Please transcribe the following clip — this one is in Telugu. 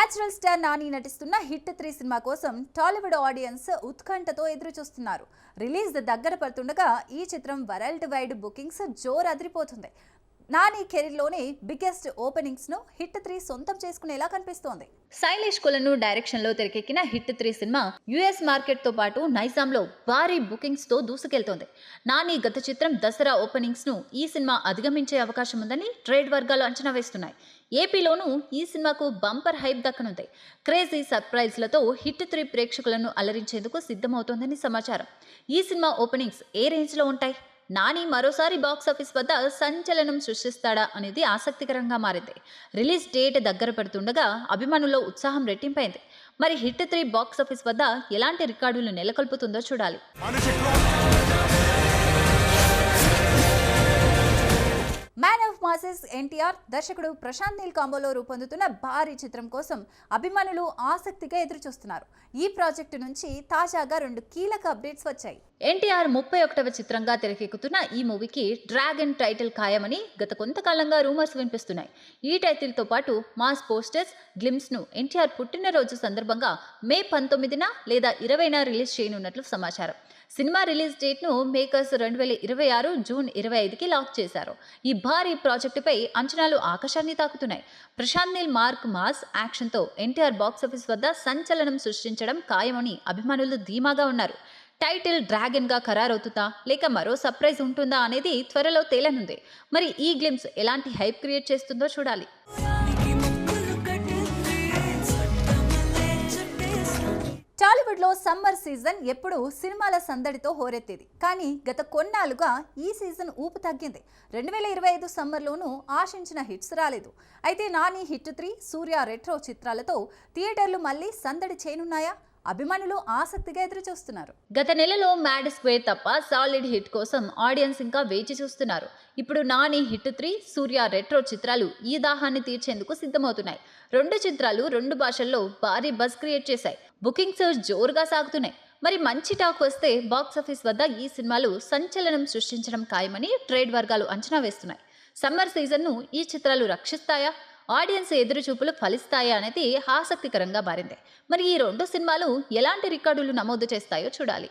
నేచురల్ స్టార్ నాని నటిస్తున్న హిట్ 3 సినిమా కోసం టాలీవుడ్ ఆడియన్స్ ఉత్కంఠతో ఎదురు చూస్తున్నారు. రిలీజ్ దగ్గర పడుతుండగా ఈ చిత్రం వరల్డ్ వైడ్ బుకింగ్స్ జోరు అదిరిపోతుంది. నాని కెరీర్లోనే బిగ్గెస్ట్ ఓపెనింగ్స్ ను హిట్ 3 సొంతం చేసుకునేలా కనిపిస్తోంది. శైలేష్ కొలను డైరెక్షన్ లో తెరకెక్కిన హిట్ 3 సినిమా యుఎస్ మార్కెట్ తో పాటు నైజాంలో భారీ బుకింగ్స్ తో దూసుకెళ్తోంది. నాని గత చిత్రం దసరా ఓపెనింగ్స్ ను ఈ సినిమా అధిగమించే అవకాశం ఉందని ట్రేడ్ వర్గాలు అంచనా వేస్తున్నాయి. ఏపీలోనూ ఈ సినిమాకు బంపర్ హైప్ దక్కనుంది. క్రేజీ సర్ప్రైజ్లతో హిట్ 3 ప్రేక్షకులను అలరించేందుకు సిద్ధమవుతోందని సమాచారం. ఈ సినిమా ఓపెనింగ్స్ ఏ రేంజ్ లో ఉంటాయి? నాని మరోసారి బాక్సాఫీస్ వద్ద సంచలనం సృష్టిస్తాడా అనేది ఆసక్తికరంగా మారింది. రిలీజ్ డేట్ దగ్గర పడుతుండగా అభిమానుల్లో ఉత్సాహం రెట్టింపైంది. మరి హిట్ 3 బాక్సాఫీస్ వద్ద ఎలాంటి రికార్డులు నెలకొల్పుతుందో చూడాలి. మ్యాన్ ఆఫ్ మాసెస్ ఎన్టీఆర్ దర్శకుడు ప్రశాంత్ నీల్ కాంబోలో రూపొందుతున్న భారీ చిత్రం కోసం అభిమానులు ఆసక్తిగా ఎదురుచూస్తున్నారు. ఈ ప్రాజెక్టు నుంచి తాజాగా 2 కీలక అప్డేట్స్ వచ్చాయి. ఎన్టీఆర్ 31వ చిత్రంగా తెరకెక్కుతున్న ఈ మూవీకి డ్రాగన్ టైటిల్ ఖాయమని గత కొంతకాలంగా రూమర్స్ వినిపిస్తున్నాయి. ఈ టైటిల్ తో పాటు మాస్ పోస్టర్స్, గ్లిమ్స్ ను ఎన్టీఆర్ పుట్టినరోజు సందర్భంగా మే 19న లేదా 20న రిలీజ్ చేయనున్నట్లు సమాచారం. సినిమా రిలీజ్ డేట్ ను మేకర్స్ 2026 జూన్ 25కి లాక్ చేశారు. ఈ భారీ ప్రాజెక్టుపై అంచనాలు ఆకాశాన్ని తాకుతున్నాయి. Prashanth Neel mark mass action తో ఎన్టీఆర్ బాక్సాఫీస్ వద్ద సంచలనం సృష్టించడం ఖాయమని అభిమానులు ధీమాగా ఉన్నారు. టైటిల్ డ్రాగన్ గా ఖరారవుతుందా లేక మరో సర్ప్రైజ్ ఉంటుందా అనేది త్వరలో తేలనుంది. మరి ఈ గ్లిమ్స్ ఎలాంటి హైప్ క్రియేట్ చేస్తుందో చూడాలి. టాలీవుడ్ లో సమ్మర్ సీజన్ ఎప్పుడు సినిమాల సందడితో హోరెత్తేది. కానీ గత కొన్నాళ్లుగా ఈ సీజన్ ఊపు తగ్గింది. 2025 సమ్మర్లోనూ ఆశించిన హిట్స్ రాలేదు. అయితే నాని హిట్ 3, సూర్య రెట్రో చిత్రాలతో థియేటర్లు మళ్లీ సందడి చేయనున్నాయా? అభిమానులు ఆసక్తిగా ఎదురు చూస్తున్నారు. గత నెలలో మ్యాడ్ స్క్వేర్ తప్ప సాలిడ్ హిట్ కోసం ఆడియన్స్ ఇంకా వేచి చూస్తున్నారు. ఇప్పుడు నాని హిట్ 3, సూర్య రెట్రో చిత్రాలు ఈ దాహాన్ని తీర్చేందుకు సిద్ధమవుతున్నాయి. 2 చిత్రాలు 2 భాషల్లో భారీ బజ్ క్రియేట్ చేశాయి. బుకింగ్స్ జోరుగా సాగుతున్నాయి. మరి మంచి టాక్ వస్తే బాక్సాఫీస్ వద్ద ఈ సినిమాలు సంచలనం సృష్టించడం ఖాయమని ట్రేడ్ వర్గాలు అంచనా వేస్తున్నాయి. సమ్మర్ సీజన్ను ఈ చిత్రాలు రక్షిస్తాయా? ఆడియన్స్ ఎదురుచూపులు ఫలిస్తాయా అనేది ఆసక్తికరంగా మారింది. మరి ఈ 2 సినిమాలు ఎలాంటి రికార్డులు నమోదు చేస్తాయో చూడాలి.